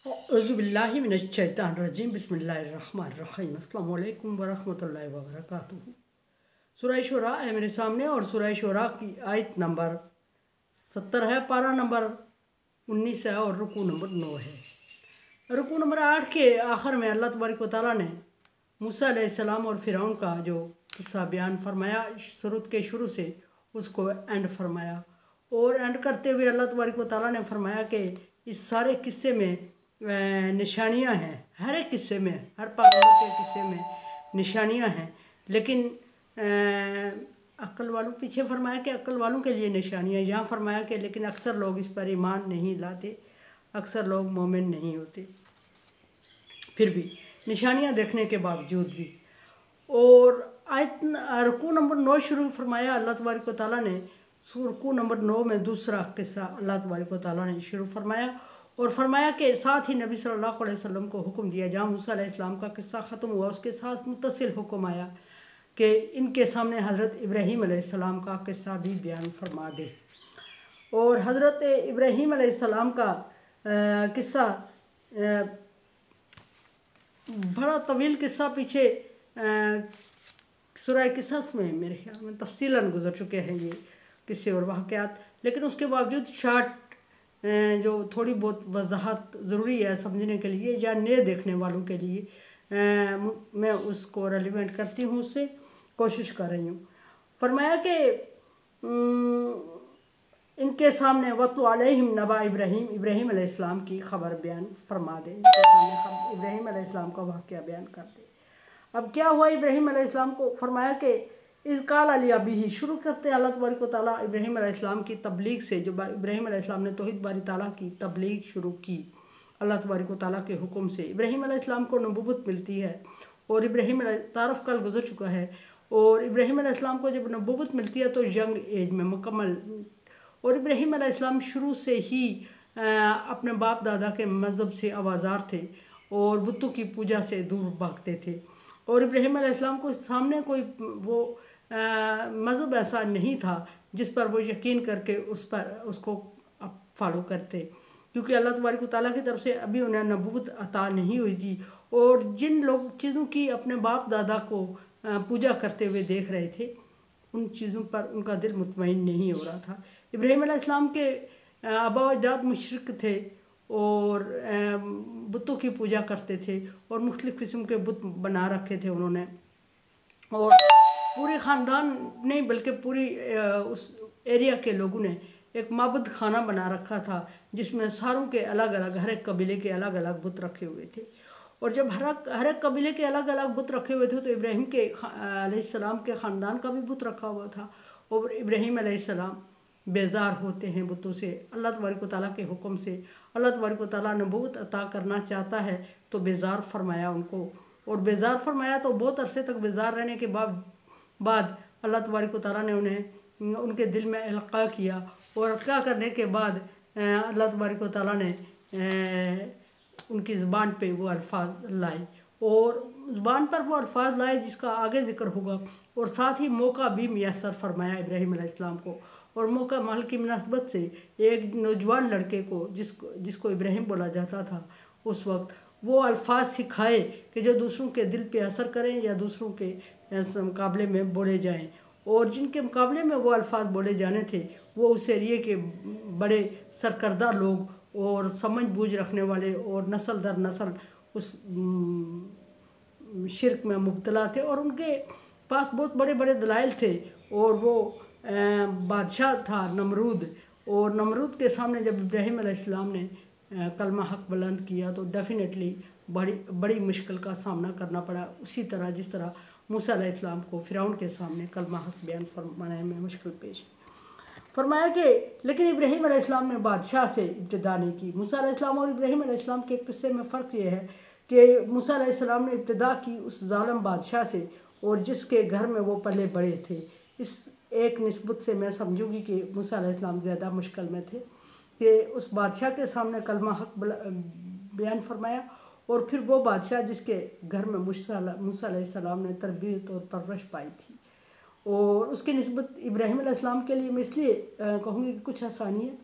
औज़ुबिल्लाहि मिनश्शैतानिर्रजीम बिस्मिल्लाहिर्रहमानिर्रहीम अस्सलामु अलैकुम वरहमतुल्लाहि वबरकातुहू। सूरह शुरा है मेरे सामने और सूरह शुरा की आयत नंबर 70 है, पारा नंबर 19 है और रुकू नंबर 9 है। रुकू नंबर 8 के आखिर में अल्लाह तबारक व तआला ने मूसा अलैहिस्सलाम और फ़िरौन का जो किस्सा बयान फरमाया, सूरत के शुरू से उसको एंड फरमाया। और एंड करते हुए अल्लाह तबारक व तआला ने फरमाया कि इस सारे किस्से में निशानियां हैं। हर एक किस्से में, हर पैगंबर के किस्से में निशानियां हैं, लेकिन अक्ल वालों, पीछे फरमाया कि अक्ल वालों के लिए निशानियां, यहाँ फरमाया कि लेकिन अक्सर लोग इस पर ईमान नहीं लाते, अक्सर लोग मोमिन नहीं होते। फिर भी निशानियां देखने के बावजूद भी। और आयत रुकू नंबर 9 शुरू फरमाया अल्लाह तबारक व तआला ने। रुकू नंबर 9 में दूसरा किस्सा अल्लाह तबारक व तआला ने शुरू फरमाया और फरमाया कि साथ ही नबी सल्लल्लाहु अलैहि वसल्लम को हुक्म दिया। जहाँ मूसा अलैहिस्सलाम का किस्सा ख़त्म हुआ, उसके साथ मुत्तसिल हुक्म आया कि इनके सामने हज़रत इब्राहीम अलैहिस्सलाम का किस्सा भी बयान फरमा दे। और हज़रत इब्राहीम अलैहिस्सलाम का किस्सा बड़ा तवील किस्सा पीछे सूरह किसस में मेरे ख्याल में तफसीलन गुजर चुके हैं ये किस्से और वाक़यात, लेकिन उसके बावजूद शार्ट जो थोड़ी बहुत वजाहत ज़रूरी है समझने के लिए या नए देखने वालों के लिए, मैं उसको रेलिवेंट करती हूँ, उससे कोशिश कर रही हूँ। फरमाया कि इनके सामने वत्लु अलैहिम नबा इब्राहीम, इब्राहीम अलैहिस्सलाम की ख़बर बयान फरमा दे, इनके सामने इब्राहीम अलैहिस्सलाम का वाक़या बयान कर दे। अब क्या हुआ इब्राहीम अलैहिस्सलाम को? फरमाया कि इस काल अली अभी ही शुरू करते अल्लाह तबारक व तआला इब्राहीम अलैहिस्सलाम की तबलीग से। जो इब्राहीम अलैहिस्सलाम ने तौहीद बारी ताला की तबलीग शुरू की अल्लाह तबारक व तआला के हुक्म से, इब्राहीम अलैहिस्सलाम को नबूवत मिलती है। और इब्राहीम तारफ़ कल गुजर चुका है। और इब्राहीम अलैहिस्सलाम को जब नबूवत मिलती है तो यंग एज में मुकम्मल। और इब्राहीम अलैहिस्सलाम शुरू से ही अपने बाप दादा के मज़हब से आवाज़ार थे और बुतों की पूजा से दूर भागते थे। और इब्राहीम अलैहिस्सलाम को सामने कोई वो मज़हब ऐसा नहीं था जिस पर वो यकीन करके उसको फॉलो करते, क्योंकि अल्लाह तबारक व तआला की तरफ से अभी उन्हें नबूवत अता नहीं हुई थी। और जिन लोग चीज़ों की अपने बाप दादा को पूजा करते हुए देख रहे थे, उन चीज़ों पर उनका दिल मुतमईन नहीं हो रहा था। इब्राहीम अलैहिस्सलाम के आबा व अजदाद मुशरिक थे और बुतों की पूजा करते थे और मुख्तलिफ़ किस्म के बुत बना रखे थे उन्होंने। और पूरे ख़ानदान नहीं बल्कि पूरी उस एरिया के लोगों ने एक माबद खाना बना रखा था जिसमें सारों के अलग अलग, हर एक कबीले के अलग अलग बुत रखे हुए थे। और जब हर एक कबीले के अलग अलग बुत रखे हुए थे तो इब्राहीम के अलैहिस्सलाम के ख़ानदान का भी बुत रखा हुआ था। और इब्राहीम अलैहिस्सलाम बेजार होते हैं बुतों से अल्लाह तबारक व तआला के हुक्म से। अल्लाह तबारक व तआला नबूवत अता करना चाहता है तो बेजार फरमाया उनको। और बेजार फरमाया तो बहुत अरसे तक बेजार रहने के बाद अल्लाह तबारक व तआला ने उन्हें उनके दिल में इल्क़ा किया। और इल्क़ा करने के बाद अल्लाह तबारक व तआला ने उनकी ज़ुबान पे वो अल्फाज लाए और ज़ुबान पर वो अल्फाज लाए जिसका आगे ज़िक्र होगा। और साथ ही मौका भी मैसर फरमाया इब्राहीम अलैहिस्सलाम को। और मौका महल की मुनासबत से एक नौजवान लड़के को जिसको इब्राहीम बोला जाता था, उस वक्त वो अल्फाज सिखाए कि जो दूसरों के दिल पे असर करें या दूसरों के मुकाबले में बोले जाएं। और जिनके मुकाबले में वो अल्फाज बोले जाने थे वो उस एरिए के बड़े सरकर्दा लोग और समझ बूझ रखने वाले और नस्ल दर नस्ल उस शिरक में मुब्तला थे और उनके पास बहुत बड़े बड़े दलाइल थे। और वो बादशाह था नमरूद। और नमरूद के सामने जब इब्राहीम अलैहिस्सलाम ने कलमा हक बुलंद किया तो डेफिनेटली बड़ी मुश्किल का सामना करना पड़ा, उसी तरह जिस तरह मूसा अलैहिस्सलाम को फ़िरौन के सामने कलमा हक बयान फरमाने में मुश्किल पेश फरमाया कि लेकिन इब्राहीम अलैहिस्सलाम ने बादशाह से इब्तिदा नहीं की। मूसा अलैहिस्सलाम और इब्राहीम अलैहिस्सलाम के किस्से में फ़र्क ये है कि मूसा अलैहिस्सलाम ने इब्तिदा की उस जालिम बादशाह से और जिसके घर में वो पले बड़े थे। इस एक निस्बत से मैं समझूंगी कि मूसा अलैहिस्सलाम ज़्यादा मुश्किल में थे कि उस बादशाह के सामने कलमा हक बयान फरमाया। और फिर वो बादशाह जिसके घर में मूसा अलैहिस्सलाम ने तरबियत और परवरिश पाई थी। और उसकी निस्बत इब्राहीम अलैहिस्सलाम के लिए मैं इसलिए कहूँगी कि कुछ आसानी है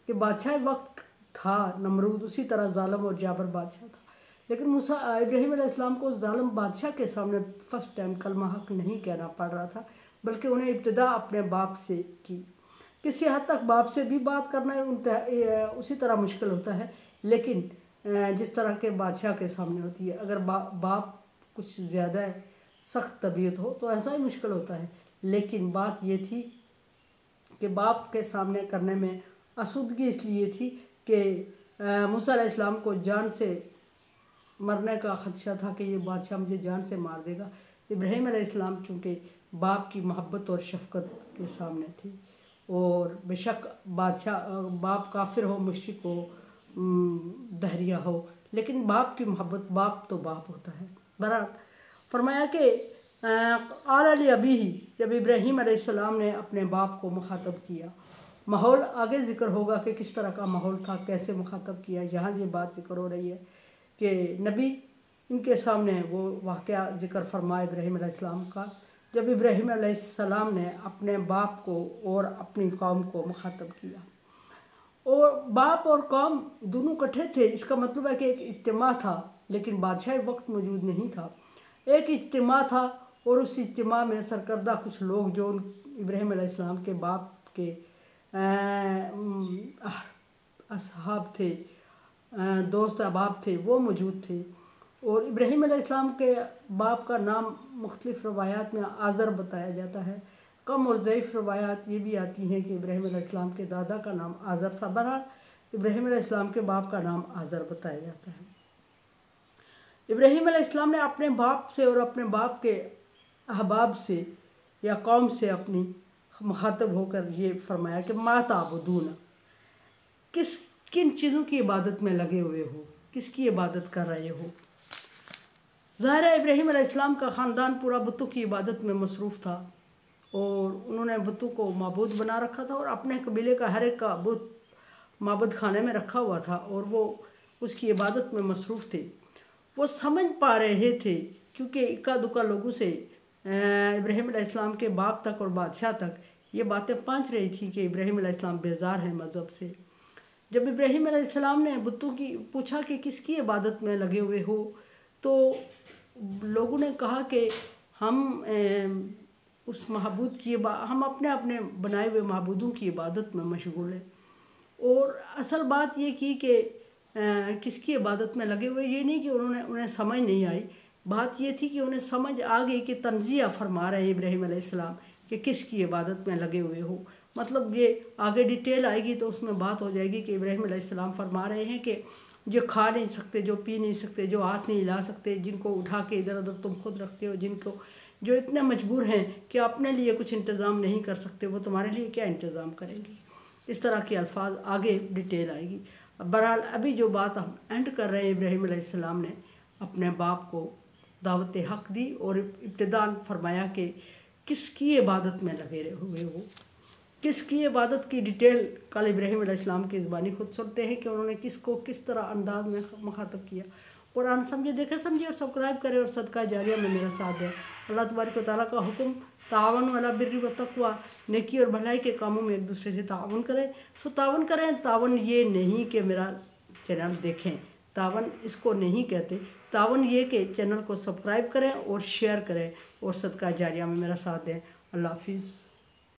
कि बादशाह वक्त था नमरूद उसी तरह ज़ालिम और जाबर बादशाह था, लेकिन इब्राहीम अलैहिस्सलाम को उस ज़ालिम बादशाह के सामने फर्स्ट टाइम कलमा हक नहीं कहना पड़ रहा था, बल्कि उन्हें इब्तिदा अपने बाप से की। किसी हद तक बाप से भी बात करना उसी तरह मुश्किल होता है, लेकिन जिस तरह के बादशाह के सामने होती है। अगर बाप कुछ ज़्यादा सख्त तबीयत हो तो ऐसा ही मुश्किल होता है, लेकिन बात ये थी कि बाप के सामने करने में आसूदगी इसलिए थी कि मूसा अलैहिस्सलाम को जान से मरने का ख़दशा था कि ये बादशाह मुझे जान से मार देगा। इब्राहीम अलैहिस्सलाम चूँकि बाप की मोहब्बत और शफ़क़त के सामने थी, और बेशक बाप काफिर हो, मुश्रिक हो, दहरिया हो, लेकिन बाप की मोहब्बत, बाप तो बाप होता है। बहरहाल फरमाया कि आल अबी ही, जब इब्राहीम अलैहिस्सलाम ने अपने बाप को मुखातब किया, माहौल आगे ज़िक्र होगा कि किस तरह का माहौल था, कैसे मुखातब किया। यहाँ ये बात ज़िक्र हो रही है कि नबी इनके सामने वो वाक़या ज़िक्र फरमाया इब्राहीम अलैहिस्सलाम का, जब इब्राहीम अलैहिस्सलाम ने अपने बाप को और अपनी कौम को मुखातब किया, और बाप और कौम दोनों इकट्ठे थे। इसका मतलब है कि एक इज्तिमा था, लेकिन बादशाह वक्त मौजूद नहीं था। एक इज्तिमा था, और उस इज्तिमा में सरकर्दा कुछ लोग जो इब्राहीम अलैहिस्सलाम के बाप के असहाब थे, दोस्त अहबाब थे, वो मौजूद थे। और इब्राहीम अलैहिस्सलाम के बाप का नाम मुख्तलिफ़ रवायात में आज़र बताया जाता है। कम और ज़ईफ़ रवायात ये भी आती हैं कि इब्राहीम अलैहिस्सलाम के दादा का नाम आज़र था। बहरहाल इब्राहीम अलैहिस्सलाम के बाप का नाम आज़र बताया जाता है। इब्राहीम अलैहिस्सलाम ने अपने बाप से और अपने बाप के अहबाब से या कौम से अपनी मुखातब होकर ये फरमाया कि मा ताबुदून, किन चीज़ों की इबादत में लगे हुए हो, किसकी इबादत कर रहे हो। ज़ाहिर है इब्राहीम अलैहिस्सलाम का ख़ानदान पूरा बुतों की इबादत में मसरूफ़ था, और उन्होंने बुतों को माबूद बना रखा था, और अपने कबीले का हर एक का बुत माबूद खाने में रखा हुआ था, और वो उसकी इबादत में मसरूफ़ थे। वो समझ पा रहे थे, क्योंकि इक्का दुक्का लोगों से इब्राहीम अलैहिस्सलाम के बाप तक और बादशाह तक ये बातें पहुँच रही थी कि इब्राहीम अलैहिस्सलाम बेजार हैं मज़हब से। जब इब्राहीम अलैहिस्सलाम ने बुतों की पूछा कि किसकी इबादत में लगे हुए हो, तो लोगों ने कहा कि हम उस महबूद की हम अपने अपने बनाए हुए महबूदों की इबादत में मशगूल हैं। और असल बात ये की कि किसकी इबादत में लगे हुए, ये नहीं कि उन्हें समझ नहीं आई। बात ये थी कि उन्हें समझ आ गई कि तंज़िया फरमा रहे हैं इब्राहीम अलैहिस्सलाम कि किसकी इबादत में लगे हुए हो। मतलब ये आगे डिटेल आएगी तो उसमें बात हो जाएगी कि इब्राहीम अलैहिस्सलाम फरमा रहे हैं कि जो खा नहीं सकते, जो पी नहीं सकते, जो हाथ नहीं हिला सकते, जिनको उठा के इधर उधर तुम खुद रखते हो, जो इतने मजबूर हैं कि अपने लिए कुछ इंतज़ाम नहीं कर सकते, वो तुम्हारे लिए क्या इंतज़ाम करेंगे। इस तरह के अल्फाज आगे डिटेल आएगी। बहरहाल अभी जो बात हम एंड कर रहे हैं, इब्राहीम अलैहिस्सलाम ने अपने बाप को दावत हक़ दी और इब्तिदान फरमाया कि किसकी इबादत में लगे हुए हो। किसकी इबादत की डिटेल कल इब्राहीम अलैहिस्सलाम की ज़बानी खुद सुनते हैं कि उन्होंने किसको किस तरह अंदाज में मुखातब किया। कुरान समझे, देखे समझे और सब्सक्राइब करें और सदका जारिया में मेरा साथ दें। अल्लाह तबारक व तआला का हुक्म, तावन अला बिर्रि व तक़वा, नेकी और भलाई के कामों में एक दूसरे से तावन करें। सो तावन करें। तावन ये नहीं कि मेरा चैनल देखें, तावन इसको नहीं कहते। तावन ये कि चैनल को सब्सक्राइब करें और शेयर करें और सदका जारिया में मेरा साथ दें। अल्लाह हाफिज़।